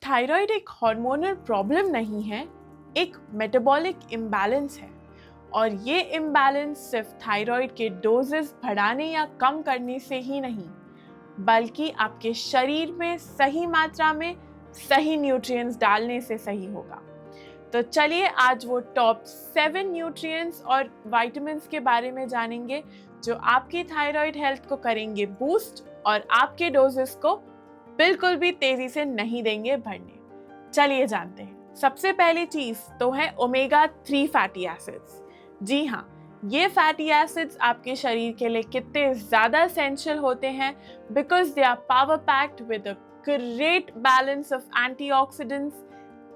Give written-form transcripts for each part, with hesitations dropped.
Thyroid एक hormonal problem नहीं है, एक मेटाबॉलिक इम्बैलेंस है। और ये इम्बैलेंस सिर्फ थायराइड के डोजेस बढ़ाने या कम करने से ही नहीं, बल्कि आपके शरीर में सही मात्रा में सही न्यूट्रिएंट्स डालने से सही होगा। तो चलिए आज वो टॉप 7 न्यूट्रिएंट्स और विटामिन्स के बारे में जानेंगे जो आपकी थायराइड हेल्थ को करेंगे बूस्ट और आपके डोजेस को बिल्कुल भी तेजी से नहीं देंगे बढ़ने। चलिए जानते हैं। सबसे पहली चीज तो है ओमेगा 3 फैटी एसिड्स। जी हाँ, ये फैटी एसिड्स आपके शरीर के लिए कितने ज्यादा एसेंशियल होते हैं because they are power packed with a great balance of antioxidants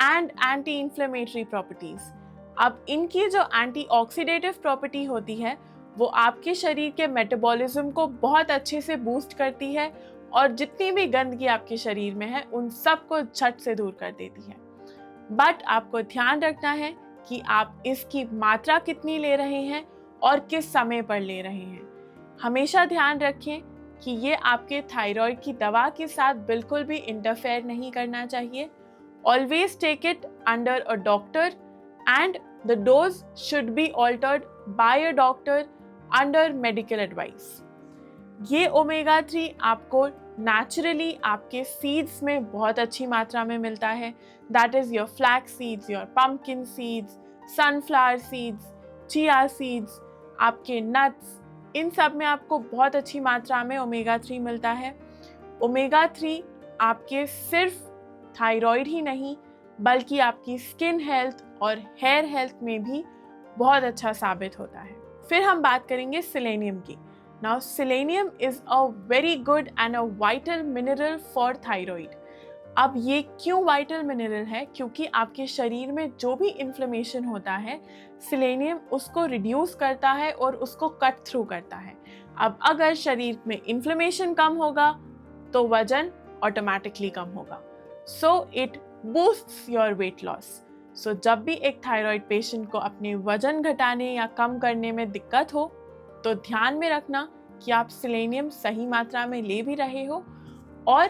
and anti inflammatory properties. अब इनकी जो एंटीऑक्सीडेटिव प्रॉपर्टी होती है वो आपके शरीर के मेटाबॉलिज्म को बहुत अच्छे से बूस्ट करती है और जितनी भी गंदगी आपके शरीर में है उन सब को झट से दूर कर देती है। बट आपको ध्यान रखना है कि आप इसकी मात्रा कितनी ले रहे हैं और किस समय पर ले रहे हैं। हमेशा ध्यान रखें कि ये आपके थायराइड की दवा के साथ बिल्कुल भी इंटरफेयर नहीं करना चाहिए। Always take it under a doctor and the dose should be altered by a doctor under medical advice. ये ओमेगा 3 आपको नेचुरली आपके सीड्स में बहुत अच्छी मात्रा में मिलता है। That is your flax seeds, your pumpkin seeds, sunflower seeds, chia seeds, आपके नट्स, इन सब में आपको बहुत अच्छी मात्रा में ओमेगा 3 मिलता है। ओमेगा 3 आपके सिर्फ थायराइड ही नहीं बल्कि आपकी स्किन हेल्थ और हेयर हेल्थ में भी बहुत अच्छा साबित होता है। फिर हम बात करेंगे सेलेनियम की। Now selenium is a very good and a vital mineral for thyroid. अब ये क्यों वाइटल मिनरल है? क्योंकि आपके शरीर में जो भी इन्फ्लेमेशन होता है सेलेनियम उसको रिड्यूस करता है और उसको कट थ्रू करता है। अब अगर शरीर में इन्फ्लेमेशन कम होगा तो वजन ऑटोमेटिकली कम होगा। So it boosts your weight loss. So जब भी एक थायराइड पेशेंट को अपने वजन घटाने या कम करने में दिक्कत हो तो ध्यान में रखना कि आप सेलेनियम सही मात्रा में ले भी रहे हो और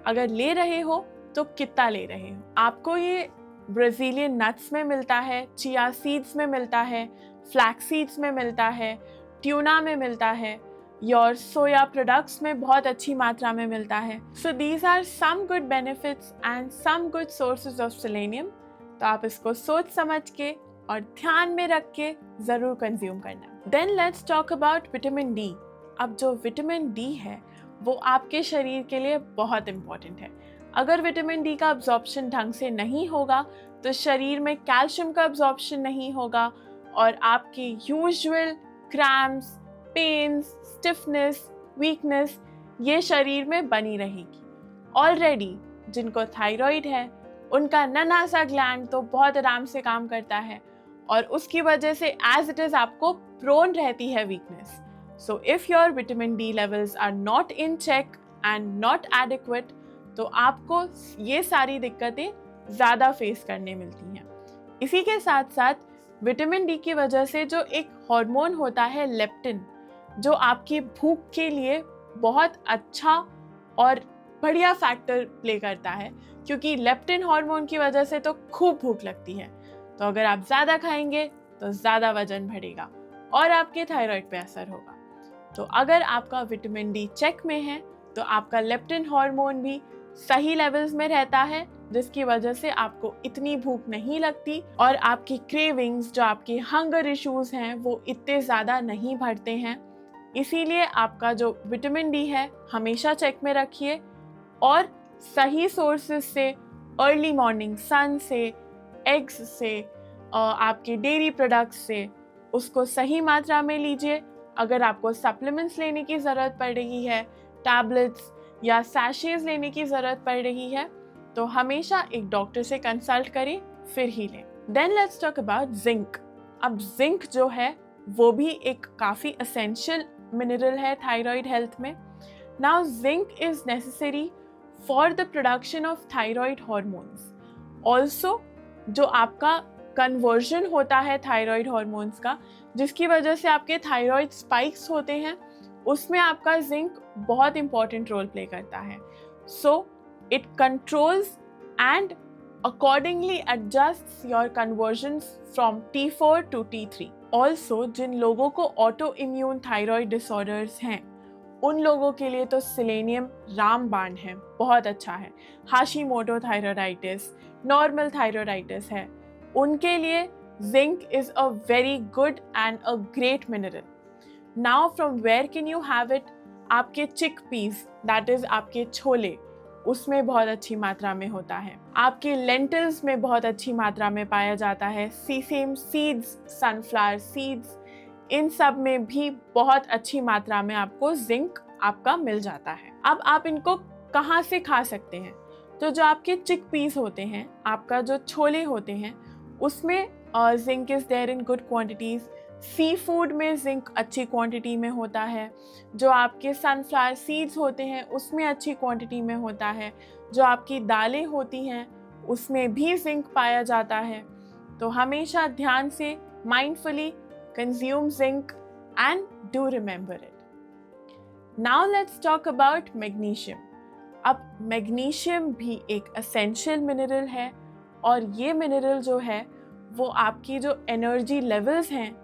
अगर ले रहे हो तो कितना ले रहे हो। आपको ये ब्राज़ीलियन नट्स में मिलता है, चिया सीड्स में मिलता है, फ्लैक्स सीड्स में मिलता है, ट्यूना में मिलता है, योर सोया प्रोडक्ट्स में बहुत अच्छी मात्रा में मिलता है। So these are some good benefits and some good sources of selenium. तो आप इसको सोच समझ के और ध्यान में रख के ज़रूर कंज्यूम करना। Then let's talk about vitamin D. अब जो विटामिन डी है वो आपके शरीर के लिए बहुत इम्पॉर्टेंट है। अगर विटामिन डी का अब्जॉर्प्शन ढंग से नहीं होगा तो शरीर में कैल्शियम का अब्जॉर्प्शन नहीं होगा और आपके usual cramps, pains, stiffness, weakness ये शरीर में बनी रहेगी। ऑलरेडी जिनको थायराइड है उनका नन्हा सा ग्लैंड तो बहुत आराम से काम करता है और उसकी वजह से एज इट इज आपको प्रोन रहती है weakness. So if your vitamin D levels are not in check and not adequate तो आपको ये सारी दिक्कतें ज़्यादा फेस करने मिलती हैं। इसी के साथ साथ विटामिन डी की वजह से जो एक हार्मोन होता है लेप्टिन, जो आपकी भूख के लिए बहुत अच्छा और बढ़िया फैक्टर प्ले करता है, क्योंकि लेप्टिन हार्मोन की वजह से तो खूब भूख लगती है। तो अगर आप ज़्यादा खाएंगे तो ज़्यादा वजन बढ़ेगा और आपके थायराइड पे असर होगा। तो अगर आपका विटामिन डी चेक में है तो आपका लेप्टिन हार्मोन भी सही लेवल्स में रहता है, जिसकी वजह से आपको इतनी भूख नहीं लगती और आपकी क्रेविंग्स, जो आपके हंगर इश्यूज हैं, वो इतने ज़्यादा नहीं बढ़ते हैं। इसीलिए आपका जो विटामिन डी है हमेशा चेक में रखिए और सही सोर्सेज से, अर्ली मॉर्निंग सन से, एग्स से, आपके डेयरी प्रोडक्ट्स से उसको सही मात्रा में लीजिए। अगर आपको सप्लीमेंट्स लेने की ज़रूरत पड़ रही है, टैबलेट्स या सैशेज लेने की ज़रूरत पड़ रही है तो हमेशा एक डॉक्टर से कंसल्ट करें फिर ही लें। Then let's talk about zinc. अब जिंक जो है वो भी एक काफ़ी एसेंशियल मिनरल है थायराइड हेल्थ में। Now zinc is necessary for the production of thyroid hormones. Also जो आपका कन्वर्जन होता है थायराइड हॉर्मोन्स का, जिसकी वजह से आपके थायराइड स्पाइक्स होते हैं, उसमें आपका जिंक बहुत इंपॉर्टेंट रोल प्ले करता है। So it controls and accordingly adjusts your conversions from T4 to T3. Also, जिन लोगों को ऑटो इम्यून थायराइड डिसऑर्डर्स हैं उन लोगों के लिए तो सेलेनियम रामबाण है, बहुत अच्छा है। हाशीमोटो थायराइडाइटिस, नॉर्मल थायराइडाइटिस है, उनके लिए zinc is a very good and a great mineral. Now from where can you have it? आपके चिक पीस, दैट इज आपके छोले, उसमें बहुत अच्छी मात्रा में होता है। आपके लेंटिल्स में बहुत अच्छी मात्रा में पाया जाता है। सीसेम सीड्स, सनफ्लावर सीड्स, इन सब में भी बहुत अच्छी मात्रा में आपको जिंक आपका मिल जाता है। अब आप इनको कहाँ से खा सकते हैं? तो जो आपके चिक पीस होते हैं, आपका जो छोले होते हैं, उसमें zinc is there in good quantities. Sea food में जिंक अच्छी क्वांटिटी में होता है। जो आपके सनफ्लावर सीड्स होते हैं उसमें अच्छी क्वांटिटी में होता है। जो आपकी दालें होती हैं उसमें भी जिंक पाया जाता है। तो हमेशा ध्यान से mindfully consume zinc and do remember it. Now let's talk about magnesium. अब मैग्नीशियम भी एक एसेंशियल मिनरल है और ये मिनरल जो है वो आपकी जो एनर्जी लेवल्स हैं,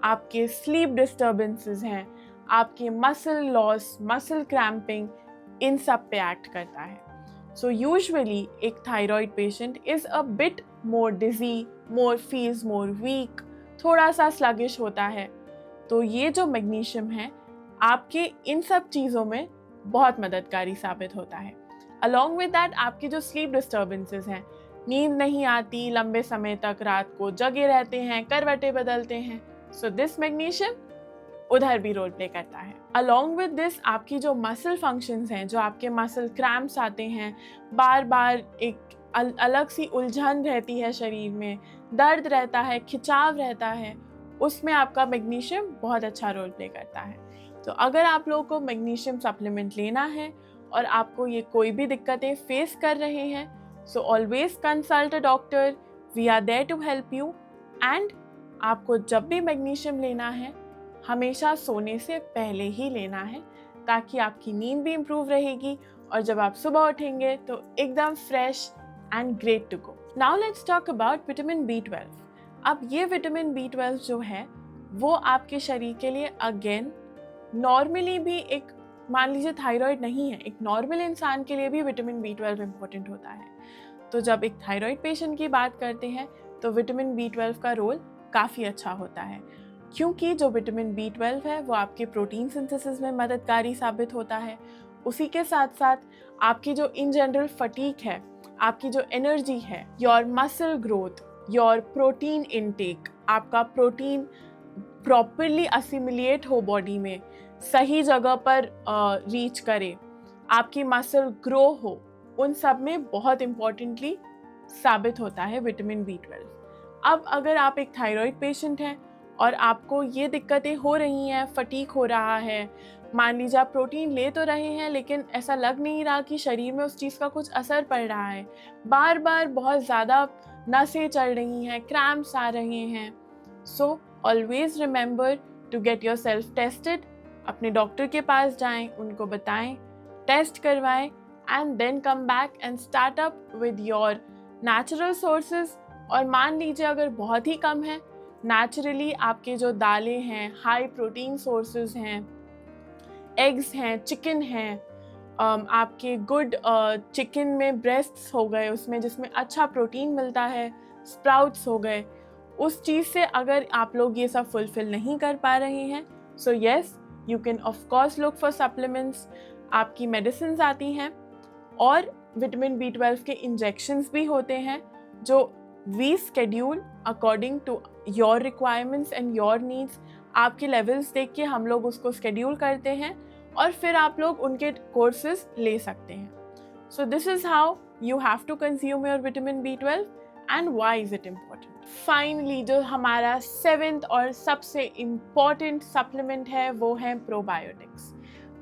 आपके स्लीप डिस्टर्बेंसेस हैं, आपके मसल लॉस, मसल क्रैम्पिंग, इन सब पे एक्ट करता है। सो यूजुअली एक thyroid patient is a bit more dizzy, feels more weak, थोड़ा सा स्लगिश होता है। तो ये जो मैग्नीशियम है आपके इन सब चीज़ों में बहुत मददगारी साबित होता है। अलॉन्ग विद दैट आपकी जो स्लीप डिस्टर्बेंसेस हैं, नींद नहीं आती, लंबे समय तक रात को जगे रहते हैं, करवटें बदलते हैं, सो दिस मैग्नीशियम उधर भी रोल प्ले करता है। अलॉन्ग विद दिस आपकी जो मसल फंक्शंस हैं, जो आपके मसल क्रैम्प्स आते हैं, बार बार एक अलग सी उलझन रहती है शरीर में, दर्द रहता है, खिंचाव रहता है, उसमें आपका मैग्नीशियम बहुत अच्छा रोल प्ले करता है। तो अगर आप लोगों को मैग्नीशियम सप्लीमेंट लेना है और आपको ये कोई भी दिक्कतें फेस कर रहे हैं, so always consult a doctor, we are there to help you. And आपको जब भी मैग्नीशियम लेना है हमेशा सोने से पहले ही लेना है, ताकि आपकी नींद भी इम्प्रूव रहेगी और जब आप सुबह उठेंगे तो एकदम fresh and great to go. Now let's talk about vitamin B12। अब ये विटामिन B12 जो है वो आपके शरीर के लिए अगेन नॉर्मली भी एक, मान लीजिए थायराइड नहीं है, एक नॉर्मल इंसान के लिए भी विटामिन B12 इम्पोर्टेंट होता है। तो जब एक थायराइड पेशेंट की बात करते हैं तो विटामिन B12 का रोल काफ़ी अच्छा होता है, क्योंकि जो विटामिन B12 है वो आपके प्रोटीन सिंथेसिस में मददगारी साबित होता है। उसी के साथ साथ आपकी जो इन जनरल फटीक है, आपकी जो एनर्जी है, your muscle growth, your protein intake, आपका प्रोटीन प्रॉपरली असिमिलेट हो बॉडी में, सही जगह पर रीच करे, आपकी मसल ग्रो हो, उन सब में बहुत इम्पॉर्टेंटली साबित होता है विटामिन B12। अब अगर आप एक थायराइड पेशेंट हैं और आपको ये दिक्कतें हो रही हैं, फटीक हो रहा है, मान लीजिए आप प्रोटीन ले तो रहे हैं लेकिन ऐसा लग नहीं रहा कि शरीर में उस चीज़ का कुछ असर पड़ रहा है, बार बार बहुत ज़्यादा नसें चल रही हैं, क्रैम्प्स आ रहे हैं, so always remember to get yourself tested. अपने डॉक्टर के पास जाएं, उनको बताएं, टेस्ट करवाएं and then come back and start up with your natural sources. और मान लीजिए अगर बहुत ही कम है, नेचुरली आपके जो दालें हैं, हाई प्रोटीन सोर्सेज हैं, एग्स हैं, चिकन हैं, आपके गुड चिकन में ब्रेस्ट्स हो गए उसमें जिसमें अच्छा प्रोटीन मिलता है, स्प्राउट्स हो गए, उस चीज़ से अगर आप लोग ये सब फुलफिल नहीं कर पा रहे हैं, so yes you can of course look for supplements. आपकी मेडिसिन आती हैं और विटामिन B12 के इंजेक्शंस भी होते हैं जो we schedule according to your requirements and your needs. आपके लेवल्स देख के हम लोग उसको स्केड्यूल करते हैं और फिर आप लोग उनके कोर्सेज ले सकते हैं। So this is how you have to consume your vitamin B12 and why is it important. Finally जो हमारा 7th और सबसे इम्पॉर्टेंट सप्लीमेंट है वो है प्रोबायोटिक्स।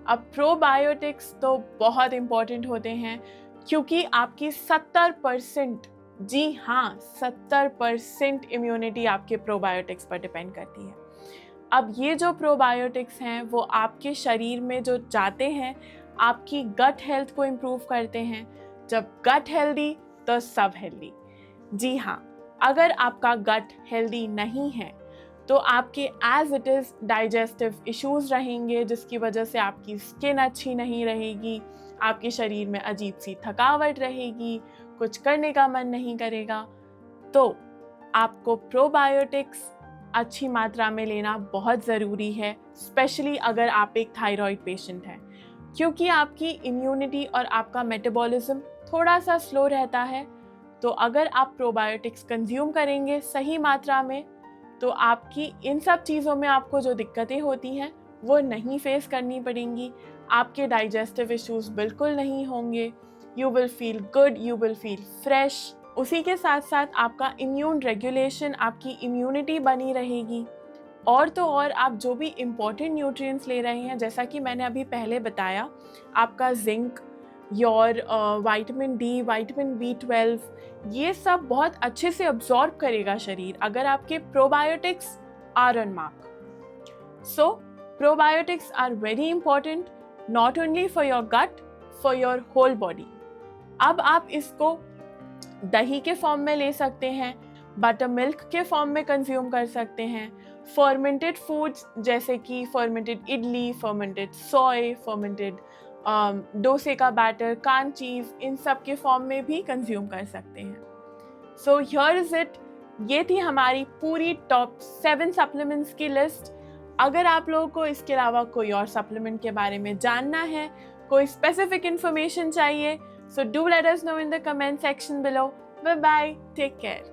अब प्रोबायोटिक्स तो बहुत इम्पॉर्टेंट होते हैं क्योंकि आपकी 70%, जी हाँ 70% इम्यूनिटी आपके प्रोबायोटिक्स पर डिपेंड करती है। अब ये जो प्रोबायोटिक्स हैं वो आपके शरीर में जो जाते हैं आपकी गट हेल्थ को इम्प्रूव करते हैं। जब गट हेल्दी तो सब हेल्दी। जी हाँ, अगर आपका गट हेल्दी नहीं है तो आपके as it is digestive issues रहेंगे, जिसकी वजह से आपकी स्किन अच्छी नहीं रहेगी, आपके शरीर में अजीब सी थकावट रहेगी, कुछ करने का मन नहीं करेगा। तो आपको प्रोबायोटिक्स अच्छी मात्रा में लेना बहुत ज़रूरी है, स्पेशली अगर आप एक थायराइड पेशेंट हैं, क्योंकि आपकी इम्यूनिटी और आपका मेटाबॉलिज्म थोड़ा सा स्लो रहता है। तो अगर आप प्रोबायोटिक्स कंज्यूम करेंगे सही मात्रा में तो आपकी इन सब चीज़ों में आपको जो दिक्कतें होती हैं वो नहीं फेस करनी पड़ेंगी। आपके डाइजेस्टिव इश्यूज बिल्कुल नहीं होंगे। You will feel good, you will feel fresh. उसी के साथ साथ आपका इम्यून रेगुलेशन, आपकी इम्यूनिटी बनी रहेगी। और तो और आप जो भी इम्पोर्टेंट न्यूट्रिएंट्स ले रहे हैं, जैसा कि मैंने अभी पहले बताया, आपका zinc, your vitamin D, vitamin B12, ये सब बहुत अच्छे से अब्जॉर्ब करेगा शरीर अगर आपके probiotics are on mark. So probiotics are very important, not only for your gut, for your whole body. अब आप इसको दही के फॉर्म में ले सकते हैं, बटर मिल्क के फॉर्म में कंज्यूम कर सकते हैं, फर्मेंटेड फूड्स जैसे कि फर्मेंटेड इडली, फर्मेंटेड सोय, फर्मेंटेड डोसे का बैटर, कान चीज़, इन सब के फॉर्म में भी कंज्यूम कर सकते हैं। So here is it. ये थी हमारी पूरी टॉप 7 सप्लीमेंट्स की लिस्ट। अगर आप लोगों को इसके अलावा कोई और सप्लीमेंट के बारे में जानना है, कोई स्पेसिफिक इंफॉर्मेशन चाहिए, so do let us know in the comment section below. Bye bye, take care.